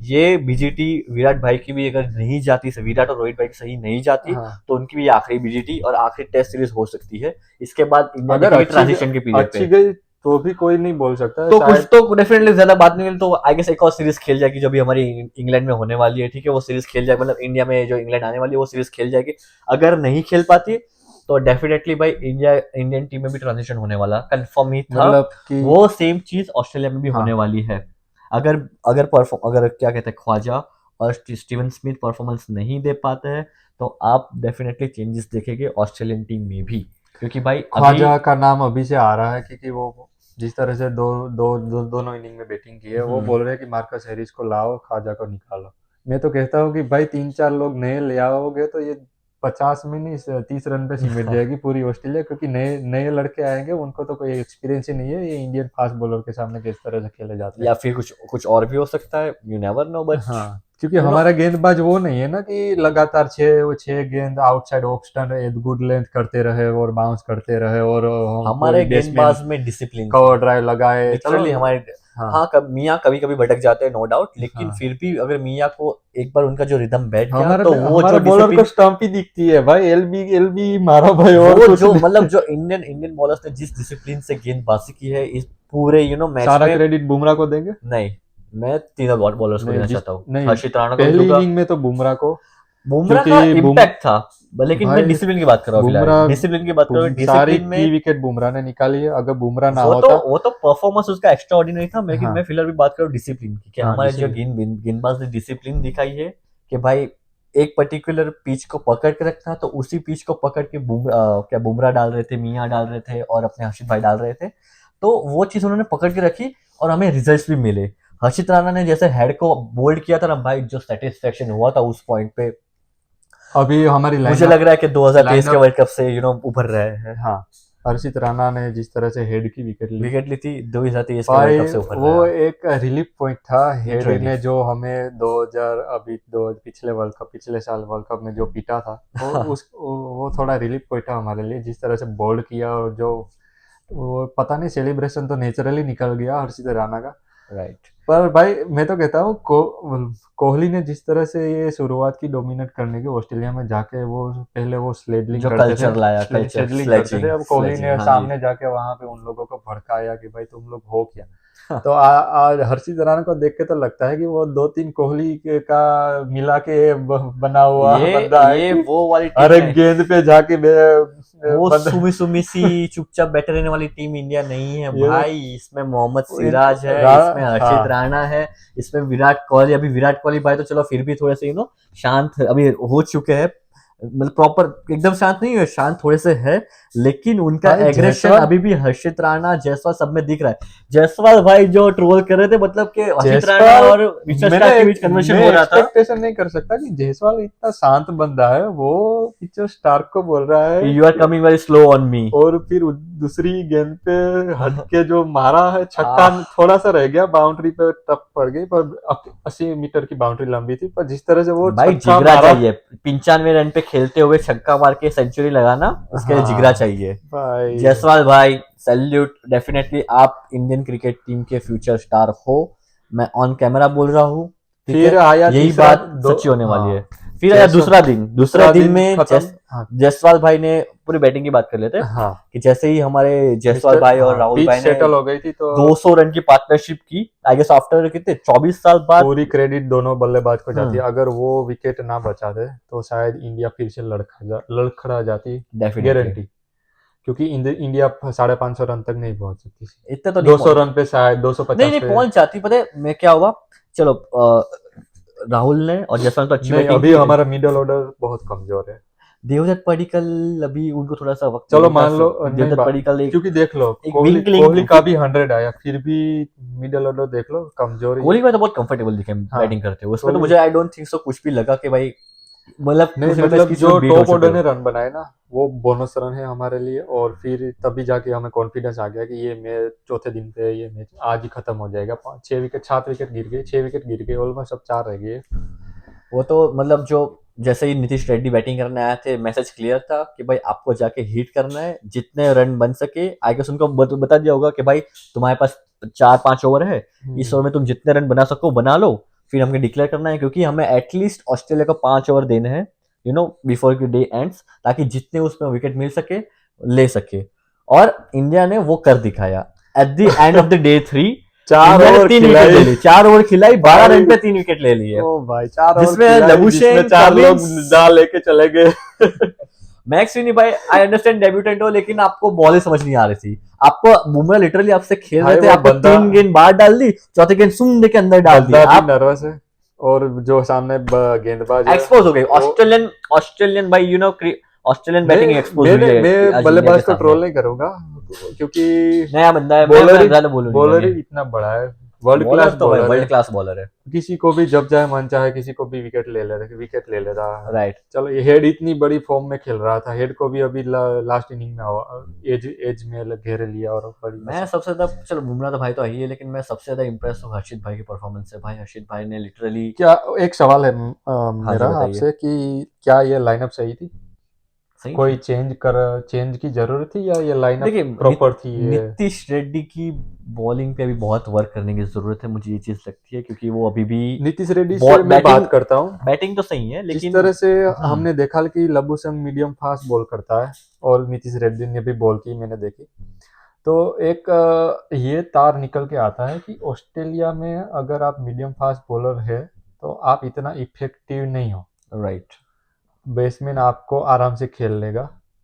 ये बीजीटी विराट भाई की भी अगर नहीं जाती, विराट और रोहित भाई की सही नहीं जाती, हाँ, तो उनकी भी आखिरी बीजीटी और आखिरी टेस्ट सीरीज हो सकती है। इसके बाद इंडिया अगर निकलेगी अच्छी ट्रांजिशन के पीरियड अच्छी पे, गई तो भी कोई नहीं बोल सकता तो कुछ शायद। तो डेफिनेटली ज्यादा बात नहीं मिली, तो आई गेस एक और सीरीज खेल जाएगी जो भी हमारी इंग्लैंड में होने वाली है, ठीक है, वो सीरीज खेल जाएगी, मतलब इंडिया में जो इंग्लैंड आने वाली है वो सीरीज खेल जाएगी। अगर नहीं खेल पाती तो डेफिनेटली भाई इंडियन टीम में भी ट्रांजिशन होने वाला, कंफर्म ही था। मतलब कि वो सेम चीज ऑस्ट्रेलिया में भी हाँ, होने वाली है। अगर अगर क्या कहते हैं ख्वाजा और स्टीवन स्मिथ परफॉर्मेंस नहीं दे पाते हैं, तो आप डेफिनेटली चेंजेस देखेंगे ऑस्ट्रेलियन टीम में भी, क्योंकि भाई अभी ख्वाजा का नाम अभी से आ रहा है, क्योंकि वो जिस तरह से दोनों इनिंग में बैटिंग की है, वो बोल रहे हैं कि मार्कस हैरिस को लाओ, ख्वाजा को निकालो। मैं तो कहता हूँ कि भाई 3-4 लोग नए ले आओगे तो ये 50 में नहीं 30 रन पे सिमट जाएगी पूरी ऑस्ट्रेलिया, क्योंकि नए नए लड़के आएंगे, उनको तो कोई एक्सपीरियंस ही नहीं है ये इंडियन फास्ट बॉलर के सामने किस तरह से खेले जाते हैं। या फिर कुछ कुछ और भी हो सकता है, यू नेवर नो, बट हाँ, क्योंकि You know, हमारा गेंदबाज वो नहीं है ना कि लगातार छह गेंद outside off stump good length करते रहे और बाउंस करते रहे और हमारे कोई बेसमैन गेंदबाज में डिसिप्लिन थी कवर ड्राइव लगाए, चलो। लिटरली हमारे। हाँ हाँ मियाँ कभी कभी भटक जाते हैं नो डाउट, लेकिन हाँ, फिर भी अगर मियाँ को एक बार उनका जो रिदम बैठ गया हमारे तो वो हमारे जो बॉलर को डिसिप्लिन, स्टंप ही दिखती है भाई, एलबी एलबी मारा भाई और वो कुछ जो नहीं। मतलब जो इंडियन बॉलर्स ने जिस डिसिप्लिन से गेंदबाजी की है इस पूरे मैच सारा में। क्रेडिट बुमराह को देंगे। नहीं, मैं तीनों बॉलर्स को नहीं देना जिस चाहता हूँ, नहीं हर्षित राणा को भी पहली दूंगा। इनिंग में तो बुमराह को, बुमराह का क्योंकि इम्पैक्ट था, लेकिन मैं भाई डिसिप्लिन की बात कर रहा हूँ फिलहाल, बुमराह डिसिप्लिन की बात कर रहा हूँ, सारी डिसिप्लिन की में। विकेट बुमराह ने निकाली है, अगर बुमराह ना वो तो होता। वो तो परफॉर्मेंस उसका एक्स्ट्रा ऑर्डिनरी था, लेकिन हाँ मैं फिलहाल भी बात कर रहा हूँ डिसिप्लिन की, कि हाँ हमारे जो डिसिप्लिन। गेंदबाज ने डिसिप्लिन दिखाई है कि भाई एक पर्टिकुलर पिच को पकड़ के रखना, तो उसी पिच को पकड़ के क्या बुमराह डाल रहे थे, मियाँ डाल रहे थे और अपने हर्षित भाई डाल रहे थे, तो वो चीज उन्होंने पकड़ के रखी और हमें रिजल्ट्स भी मिले। हर्षित राणा ने जैसे हेड को बोल्ड किया था ना भाई, जो सेटिस्फेक्शन हुआ था उस पॉइंट पे, अभी हमारी मुझे लाइनअप लग रहा है कि 2023 के लाइनअप वर्ल्ड कप से उभर रहे हैं। हाँ, हर्षित राणा ने जिस तरह से हेड की विकेट ली थी 2023 के वर्ल्ड भाई कप से उभर वो रहा, एक रिलीफ पॉइंट था। Head literally. ने जो हमें 2000 अभी दो पिछले वर्ल्ड कप पिछले साल वर्ल्ड कप में जो पीटा था, वो थोड़ा रिलीफ पॉइंट था हमारे लिए, जिस तरह से बोल्ड किया और जो वो पता नहीं सेलिब्रेशन तो नेचुरली निकल गया हर्षित राणा का। राइट। पर भाई मैं तो कहता हूँ कोहली ने जिस तरह से ये शुरुआत की डोमिनेट करने की ऑस्ट्रेलिया में जाके, वो पहले वो स्लेडलिंग जो करते थे, कल्चर लाया, कल्चर स्लेडलिंग करते थे, स्लेजिंग अब कोहली स्लेजिंग, ने हाँ जी। सामने जाके वहां पे उन लोगों को भड़काया कि भाई तुम लोग हो क्या। तो आज हर्षित राणा को देख के तो लगता है कि वो दो तीन कोहली का मिला के बना हुआ ये बंदा है ये कि वो वाली हर टीम एक है, गेंद पे जाके वो बंदा सुमी सुमी सी चुपचाप बैठे रहने वाली टीम इंडिया नहीं है ये भाई। इसमें मोहम्मद सिराज है, इसमें हर्षित हाँ राणा है, इसमें विराट कोहली। अभी विराट कोहली भाई तो चलो फिर भी थोड़े से शांत अभी हो चुके हैं, मतलब प्रॉपर एकदम शांत नहीं है, शांत थोड़े से है, लेकिन उनका भाई एग्रेशन जायसवाल अभी भी हर्षित राणा जायसवाल सब में दिख रहा है। जायसवाल भाई जो ट्रोल कर रहे थे, मतलब कि हर्षित राणा जायसवाल और मिचेल स्टार्क के बीच कन्वर्सेशन मैं हो रहा था। एक्सपेक्टेशन नहीं कर सकता कि जायसवाल इतना शांत बंदा है, वो पिक्चर स्टार्क को बोल रहा है you are coming very slow on me. और फिर दूसरी गेंद पे हट के जो मारा है छक्का, आह, थोड़ा सा रह गया, बाउंड्री पे टप पड़ गई, पर 80 मीटर की बाउंड्री लंबी थी, पर जिस तरह से वो भाई छक्का जिगरा मारा। चाहिए, 95 रन पे खेलते हुए छक्का मार के सेंचुरी लगाना, उसके लिए जिगरा हाँ चाहिए। भाई जायसवाल भाई सैल्यूट, डेफिनेटली आप इंडियन क्रिकेट टीम के फ्यूचर स्टार हो, मैं ऑन कैमरा बोल रहा हूँ, ठीक फिर है, आया यही तीसरा बात दो सच्ची होने वाली हाँ है। फिर आया दूसरा दिन, दूसरे दिन में खत्म। हाँ जायसवाल भाई ने पूरी बैटिंग की बात कर लेते हैं, हाँ कि जैसे ही हमारे जायसवाल मिस्टर भाई और हाँ राहुल पिच भाई ने सेटल हो गई थी तो 200 रन की पार्टनरशिप की, आई गेस आफ्टर कितने 24 साल बाद। पूरी क्रेडिट दोनों बल्लेबाज को जाती है। हम्म, अगर वो विकेट ना बचाते तो शायद इंडिया फिर से लड़खड़ा जाती, डेफिनेटली। गारंटी। क्योंकि इंडिया 550 रन तक नहीं पहुंच सकती थी, इतना तो नहीं 200 पहुंच, रन पे शायद नहीं 250 नहीं पे। पहुंच जाती, पता है मैं क्या हुआ। चलो राहुल ने और जायसवाल तो अच्छी नहीं बैटिंग अभी की। हमारा मिडिल ऑर्डर बहुत कमजोर है। देवदत्त पडिक्कल अभी उनको थोड़ा सा वक्त चलो मिलेगा, मान लो नहीं देवदत्त पडिक्कल एक क्योंकि देख लो एक कोहली विंग लिंक। कोहली का भी 100 आया, फिर भी मिडिल ऑर्डर देख लो कमजोर ही है। कोहली में तो बहुत कंफर्टेबल दिखे हाँ बैटिंग करते हुए, उसमें तो कोहली मुझे आई डोंट थिंक सो कुछ भी लगा कि भाई मतलब नहीं, कुछ भी मतलब इसकी जो बीट हो टॉप ऑर्डर चुके ने हो। रन बनाए ना, वो बोनस रन है हमारे लिए, और फिर तभी जाके हमें कॉन्फिडेंस आ गया कि ये मैच चौथे दिन पे ये मैच आज ही खत्म हो जाएगा। 6 विकेट 7 विकेट गिर गए, 6 विकेट गिर गए, ऑलमोस्ट अब 4 रह गए। वो तो मतलब जो जैसे ही नीतीश रेड्डी बैटिंग करने आए थे, मैसेज क्लियर था कि भाई आपको जाके हिट करना है, जितने रन बन सके। आई गेस उनको बता दिया होगा कि भाई तुम्हारे पास 4-5 ओवर है, इस ओवर में तुम जितने रन बना सको बना लो, फिर हमें डिक्लेयर करना है, क्योंकि हमें एटलीस्ट ऑस्ट्रेलिया को 5 ओवर देने हैं बिफोर की डे एंड्स, ताकि जितने उसमें विकेट मिल सके ले सके। और इंडिया ने वो कर दिखाया। At the end of the day 3 चार इंडिया ने ओवर 3 विकेट ले खिलाई। ली, 4 ओवर खिलाई, 12 भाई रन पे 3 विकेट ले लिए, ओ भाई 4 ओवर जिसमें खिलाई, लबुशेन, जिसमें 4 लोग कमिंस, जा लेके चले गए। मैक्स नहीं भाई। आई अंडरस्टैंड डेब्यूटेंट हो, लेकिन आपको बॉल ही समझ नहीं आ रही थी। आपको बुमराह लिटरली आपसे खेल रहे भाई थे, वो आपको बंदा 3 गेंद बाहर डाल दी, चौथे गेंद सुन के अंदर डाल दी, बंदा भी आप नर्वस है, और जो सामने गेंदबाज है एक्सपोज हो गए। वो ऑस्ट्रेलियन भाई ऑस्ट्रेलियन बैटिंग एक्सपोज हुई है मैं आज इंडिया बल्लेबाज के को सामने। ट्रोल नहीं करूंगा, क्योंकि नया बंदा है, बॉलर मैं ज्यादा बोलूंगा बॉलर ये। ही इतना बड़ा है, वर्ल्ड बॉलर क्लास तो भाई बॉलर वर्ल्ड है, क्लास बॉलर है। किसी को भी जब चाहे मन चाहे किसी को भी विकेट ले लेता है। राइट। चलो ये हेड इतनी बड़ी फॉर्म में खेल रहा था, हेड को भी अभी लास्ट इनिंग में एज एज में घेर लिया और बड़ी मैं सबसे ज्यादा, चलो बुमराह तो भाई तो ही है, लेकिन मैं सबसे ज्यादा इम्प्रेस हूँ हर्षित भाई की परफॉर्मेंस से। भाई हर्षित भाई ने लिटरली, क्या एक सवाल है हाँ जी मेरा बताइए। आपसे कि क्या ये लाइनअप सही थी? सही कोई थी। चेंज की जरूरत थी या ये लाइनअप देखिए प्रॉपर थी ये? नीतीश रेड्डी की बॉलिंग पे अभी बहुत वर्क करने की जरूरत है, मुझे ये चीज लगती है, क्योंकि वो अभी भी नीतीश रेड्डी से मैं बैटिंग बात करता हूँ। बैटिंग तो सही है जिस लेकिन तरह से हम्म हमने देखा कि लबुशंग मीडियम फास्ट बॉल करता है और नीतीश रेड्डी ने भी बॉल की, मैंने देखी, तो एक ये तार निकल के आता है कि ऑस्ट्रेलिया में अगर आप मीडियम फास्ट बॉलर है तो आप इतना इफेक्टिव नहीं हो। राइट। बेसमैन आपको आराम से खेल लेगा,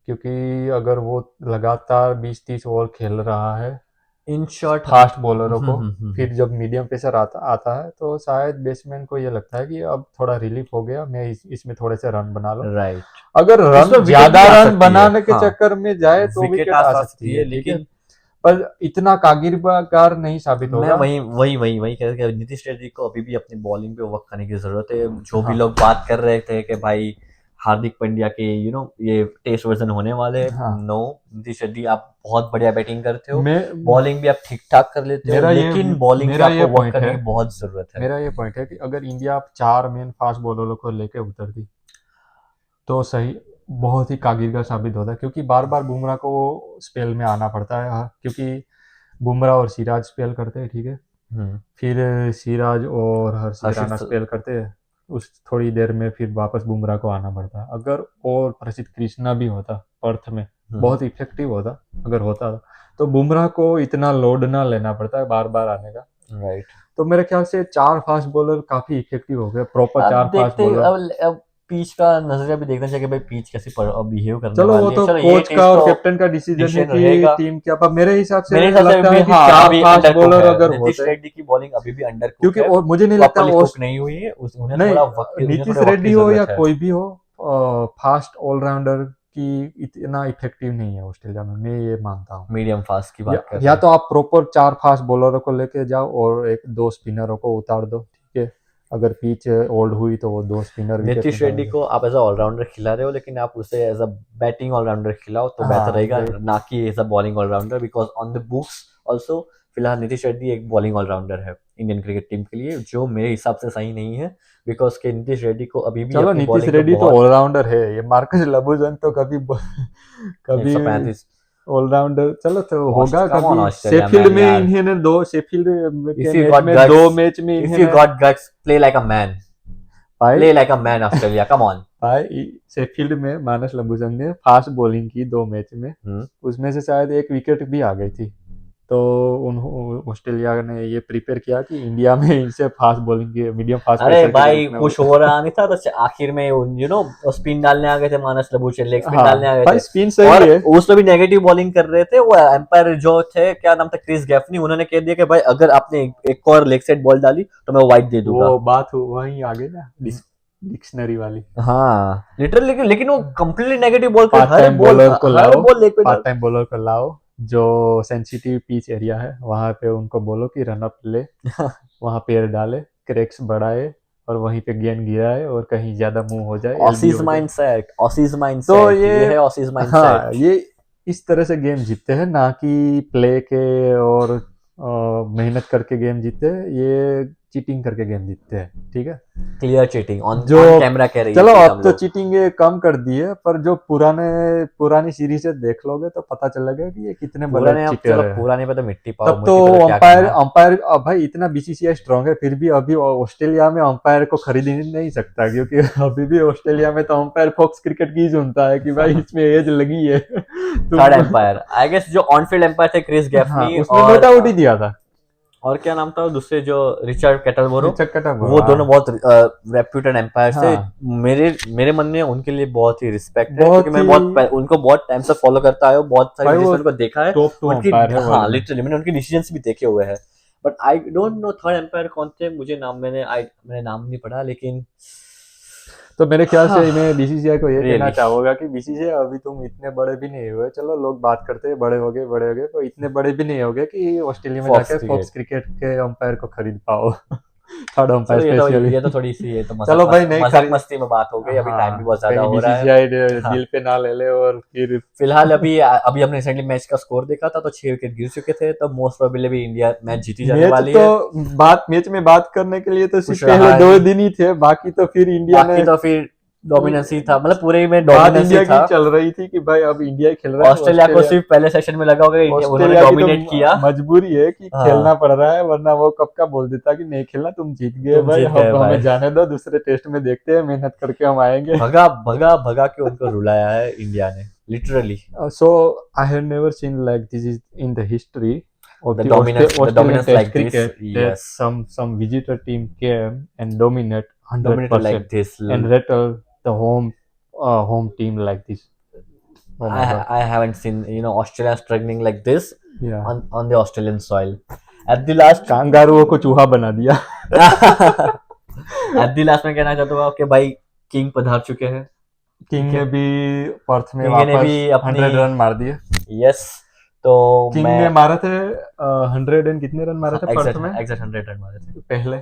क्योंकि अगर वो लगातार 20-30 ओवर खेल रहा है इन शॉर्ट फास्ट बॉलरों को, फिर जब मीडियम पेसर आता है तो शायद बैट्समैन को ये लगता है कि अब थोड़ा रिलीफ हो गया, मैं इसमें थोड़े से रन बना लो। राइट। अगर इसमें रन विकेट ज्यादा भी आ रन सकती है, बनाने के हाँ चक्कर में जाए तो विकेट विकेट आ आ सकती सकती है, है, ठीक है, लेकिन पर इतना कागिरकार नहीं साबित मैं होगा। वही कह रहा था कि नीतीश रेड्डी को अभी भी अपनी बॉलिंग पे वर्क करने की जरूरत है। जो भी हाँ लोग बात कर रहे थे कि भाई हार्दिक पांड्या के ये टेस्ट वर्जन होने वाले हैं, हाँ। नो, नीतीश रेड्डी आप बहुत बढ़िया बैटिंग करते हो, मैं बॉलिंग भी आप ठीक ठाक कर लेते हो, मेरा ये लेकिन बॉलिंग पे मेरा ये आपको वर्क पॉइंट करने है, की बहुत जरूरत है। मेरा ये पॉइंट है कि अगर इंडिया 4 मेन फास्ट बॉलरों को लेके उतरती तो सही, बहुत ही कागिरगर साबित होता है, क्योंकि बार बार बुमराह को स्पेल में आना पड़ता है। हाँ, क्योंकि बुमराह और सिराज स्पेल करते हैं, ठीक है, हम्म। फिर सिराज और हर्षित राणा हर्षित, स्पेल करते हैं, उस थोड़ी देर में फिर वापस बुमराह को आना पड़ता है। अगर और प्रसिद्ध कृष्णा भी होता पर्थ में, बहुत इफेक्टिव होता, अगर होता तो बुमराह को इतना लोड ना लेना पड़ता है बार बार आने का। राइट। तो मेरे ख्याल से 4 फास्ट बॉलर काफी इफेक्टिव हो गए, प्रॉपर अब 4 फास्ट देखते, बॉलर। अब पिच का नजरिया भी देखना चाहिए कि भाई पिच कैसे बिहेव करने चलो वो वाली है। तो चलो ये कोच का टेस्ट और तो कैप्टन का डिसीजन है डिसीजन कि रहेगा। टीम क्या, पर मेरे हिसाब से मेरे हिसाब से लगता भी है कि हाँ 4 अभी फास्ट अंडर कुक बॉलर है, अगर नीतीश होते, रेड्डी की बॉलिंग अभी भी अंडर कुक क्योंकि है, और मुझे नहीं लगता प्रॉपर्ली कुक ओस नहीं हुई है, उन्हें नहीं, थोड़ा वक्त, उन्हें नीतीश थोड़ा वक्त की रेड्डी हो या जरूरत है। कोई भी हो, फास्ट ऑलराउंडर की इतना इफेक्टिव नहीं है ऑस्ट्रेलिया में, मैं ये मानता हूँ। मीडियम फास्ट की बात कर रहे या हैं। तो आप प्रॉपर 4 फास्ट बॉलरों को लेके जाओ और 1-2 स्पिनरों को उतार दो, ठीक है, अगर पिच ओल्ड हुई तो वो 2 स्पिनर विकेट नीतीश रेड्डी निकालेंगे। को आप एज अ ऑलराउंडर खिला रहे हो, लेकिन आप उसे एज अ बैटिंग ऑलराउंडर खिलाओ तो बेहतर हाँ रहेगा, ना कि as a bowling allrounder, because on the books also फिलहाल नीतीश रेड्डी एक बॉलिंग ऑलराउंडर है इंडियन क्रिकेट टीम के लिए, जो मेरे हिसाब से सही नहीं है, बिकॉज के नीतीश रेड्डी को अभी भी चलो अपनी नीतीश बॉलिंग पे रेड्डी तो बहुत ऑलराउंडर है, ये मार्कस लबुशंग तो कभी कभी 135। ऑलराउंडर, चलो तो होगा कम ऑन कभी। ऑस्ट्रेलिया शेफील्ड मैन में यार, इन्होंने दो, शेफील्ड इफ के यू मैच गॉट में गट्स, 2 मैच में इफ यू इन्होंने, got guts play like a man, भाई play like a man Australia, come on. भाई शेफील्ड में मानस लंबुशंग ने फास्ट बॉलिंग की 2 मैच में, उसमें से शायद 1 विकेट भी आ गई थी, तो ऑस्ट्रेलिया ने ये प्रिपेयर किया कि इंडिया में इनसे फास्ट बॉलिंग के मीडियम फास्ट अरे पेसर के भाई रूप में कुछ हो रहा नहीं था तो आखिर में स्पिन डालने आ गए थे, मानस लबूशे लेग स्पिन हाँ डालने आ गए भाई थे, स्पिन सही और है। उसमें भी नेगेटिव बॉलिंग कर रहे थे वो एम्पायर जो थे, क्या नाम था, क्रिस गैफनी, उन्होंने कह दिया कि भाई अगर आपने एक और लेग साइड बॉल डाली तो मैं वाइड दे दूंगा। वो बात वहीं आ गई ना, डिक्शनरी वाली। हाँ लिटरली, लेकिन वो completely negative ball part time bowler को हर लाओ, बॉल लेग पे पार्ट टाइम बॉलर को लाओ, जो सेंसिटिव पिच एरिया है वहां पे उनको बोलो कि रन अप ले, वहां पैर डाले, क्रैक्स बढ़ाए और वहीं पे गेंद गिराए और कहीं ज्यादा मूव हो जाए, एलबी ऑसीज हो जाए। माइंडसेट, ऑसीज तो माइंडसेट, ये है ऑसीज हाँ, माइंडसेट। ये इस तरह से गेम जीतते हैं, ना कि प्ले के और मेहनत करके गेम जीतते हैं, ये चीटिंग करके गेम जीतते हैं, ठीक है। क्लियर चीटिंग ऑन जो कैमरा कह रही है चलो चीज अब हम तो लोग। चीटिंग ये कम कर दी है, पर जो पुरानी सीरीज से देख लोगे तो पता चलेगा कि ये कितने बड़े पुराने, अब चीटर चलो है। पुराने पे तो मिट्टी पाओ, तब तो मुझे पता क्या अंपायर करना। अंपायर अब भाई इतना बीसीसीआई स्ट्रांग है, फिर भी अभी ऑस्ट्रेलिया में अंपायर को खरीद ही नहीं सकता, क्योंकि अभी भी ऑस्ट्रेलिया में तो अंपायर फॉक्स क्रिकेट की सुनता है कि भाई इसमें एज लगी है थर्ड तुम। एम्पायर आई गेस, जो ऑन फील्ड एम्पायर थे क्रिस हाँ, गैफनी, उसने नोट आउट ही दिया था, और क्या नाम था दूसरे, जो रिचर्ड कैटलबरो, रिचर्ड कैटलबरो, वो हाँ। दोनों बहुत रेप्यूटेड एम्पायर थे। हाँ, मेरे मन में उनके लिए बहुत ही रिस्पेक्ट है, क्योंकि बहुत मैं ही उनको बहुत टाइम से फॉलो करता आया हूँ, बहुत सारी भाई वीडियोस वो में उनको देखा है, टॉप 2 उनकी, अंपायर है हाँ वर्ल्ड में। लिटरली मैंने उनके डिसीजंस भी देखे हुए हैं, but I don't know third umpire कौन थे, मुझे नाम मैंने नाम नहीं पढ़ा, लेकिन तो मेरे ख्याल से हाँ, मैं बीसीसीआई को ये कहना really. चाहूंगा कि बीसीसीआई अभी तुम इतने बड़े भी नहीं हुए, चलो लोग बात करते हैं बड़े हो गए, तो इतने बड़े भी नहीं हो गए कि ऑस्ट्रेलिया में फॉक्स जाके फॉक्स क्रिकेट, क्रिकेट के अंपायर को खरीद पाओ। थर्ड अंपायर चलो स्पेशली। ये तो थोड़ी सी ये तो चलो भाई नहीं मजाक खरीद, मस्ती में बात हो गई, अभी टाइम भी हाँ बहुत ज्यादा कहीं हो रहा है। बीसीसीआई हाँ, दिल पे ना ले ले और फिर। फिलहाल अभी अभी हमने रिसेंटली मैच का स्कोर देखा था, तो 6 विकेट गिर चुके थे, तो मोस्ट प्रोबेबली भी इंडिया मैच जीती जाने मैच वाली तो है। मैच में बात करने के लिए तो सिर्फ कुछ पहले रहा 2 नहीं, दिन ही थे, बाकी तो फिर इंडिया बाकी ने तो फिर डोमिनेंस ही था, मतलब पूरे में बात डोमिनेंस ही इंडिया था। की चल रही थी कि भाई अब इंडिया ही खेल रहा है, ऑस्ट्रेलिया को सिर्फ पहले सेशन में लगा होगा कि उन्होंने ऑस्ट्रेलिया की तो डोमिनेट किया। मजबूरी है कि हाँ, खेलना पड़ रहा है, वरना वो कब का बोल देता कि नहीं खेलना, तुम जीत गए तुम भाई, जीत गए अब भाई। हमें जाने दो, दूसरे टेस्ट में देखते हैं, मेहनत करके हम आएंगे। भगा भगा भगा के उनको रुलाया है इंडिया ने, literally. So I have never seen like this is in the history of The the dominance Australian Test like this, cricket that yes, some visitor team came and dominate dominated like 100% this. and rattle the home team like this. Oh my god. I haven't seen Australia struggling like this Yeah. on the Australian soil. At the last, कांगारुओं को चूहा बना दिया। at the last में कहना चाहता हूँ कि भाई किंग पधार चुके हैं। किंग ने भी पर्थ में किंग ने वापस भी अपनी 100 रन मार दिए। यस, तो किंग मैं ने मारे थे 100 एंड कितने रन मारे थे पर्थ में एग्जैक्ट 100 रन मारे थे पहले?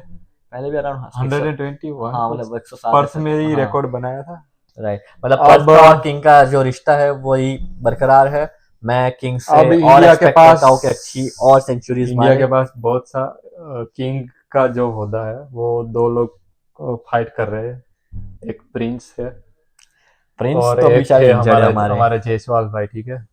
पहले भी अराउंड 121 हाँ, मतलब 107 पर्थ में ही हाँ, रिकॉर्ड बनाया था। राइट, मतलब अब पर्थ और किंग का जो रिश्ता है वही बरकरार है। मैं किंग से अब और इंडिया के एक्सपेक्ट पास करता हूँ कि अच्छी और सेंचुरीज इंडिया मारे। के पास बहुत सा किंग का जो होता है वो 2 लोग फाइट कर रहे हैं, एक प्रिंस है प्रिंस और तो एक बेचारे है इंजर्ड है हमारे हमारे। हमारे जायसवाल भाई, ठीक है।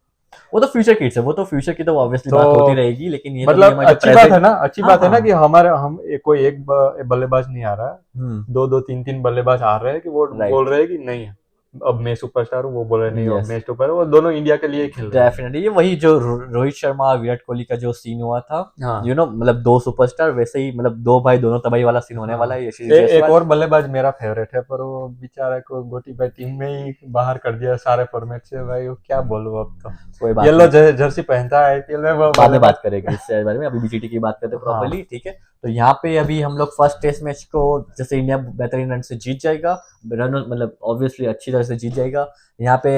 वो तो फ्यूचर किड्स है, वो तो फ्यूचर की तो ऑब्वियसली तो बात होती रहेगी, लेकिन ये मतलब तो ये अच्छी बात है ना, अच्छी हाँ, बात है ना हाँ। कि हमारे हम कोई एक बल्लेबाज नहीं आ रहा है, हम्म, 2 3 3 बल्लेबाज आ रहे हैं कि वो राइट, बोल रहे हैं कि नहीं अब मैं सुपरस्टार हूँ, वो बोल रहे नहीं अब यस, मैं सुपर हूँ, वो दोनों इंडिया के लिए खेल रहे हैं। डेफिनेटली ये वही जो रोहित शर्मा और विराट कोहली का जो सीन हुआ था, हाँ मतलब 2 सुपरस्टार, वैसे ही मतलब 2 भाई दोनों तबाही वाला सीन होने वाला है। यशस्वी एक जायसवाल और बल्लेबाज मेरा फेवरेट है, पर वो बेचारा को गोटी भाई टीम में ही बाहर कर दिया सारे फॉर्मेट से भाई, वो क्या बोलूं अब तो। कोई बात येलो नहीं, जर्सी पहनता है आईपीएल में वो बाद में बल्लेबाज। बात करेंगे इससे बारे में, अभी बीजीटी की बात करते हैं हाँ प्रॉपर्ली, ठीक है। तो यहाँ पे अभी हम लोग फर्स्ट टेस्ट मैच को जैसे इंडिया बेहतरीन रन से जीत जाएगा, रन मतलब ऑब्वियसली अच्छी तरह से जीत जाएगा। यहाँ पे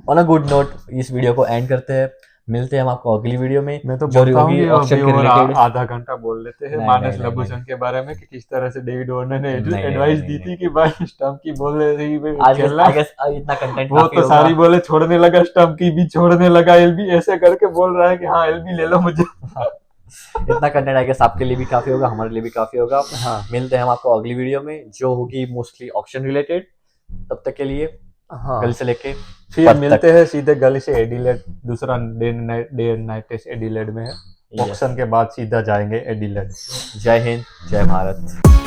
ऑन अ गुड नोट इस वीडियो को एंड करते हैं, मिलते हैं हम आपको अगली वीडियो में मैं तो जो बोलता हूँ होगी कि ऑक्शन अभी के और रिलेटेड। आधा घंटा बोल लेते हैं नहीं मानस नहीं नहीं लबूशन नहीं के बारे में कि किस तरह से डेविड वार्नर ने नहीं नहीं एडवाइस नहीं दी नहीं, थी कि भाई स्टंप की बॉल रही आज खेलना। आई गेस इतना कंटेंट वो काफी तो होगा। सारी बॉलें छोड़ने लगा, स्टंप की भी छोड़ने लगा, एलबी ऐसे करके बोल रहा है कि हाँ एलबी ले लो मुझे। इतना कंटेंट आई गेस आपके लिए भी काफी होगा, हमारे लिए भी काफी होगा। हाँ मिलते हैं हम आपको अगली वीडियो में जो होगी मोस्टली ऑक्शन रिलेटेड। तब तक के लिए हाँ कल से लेके फिर पर्थ मिलते तक। हैं सीधे गली से एडिलेड, दूसरा day and night test Adelaide में है, यस, ऑक्शन के बाद सीधा जाएंगे एडिलेड। जय हिंद, जय भारत।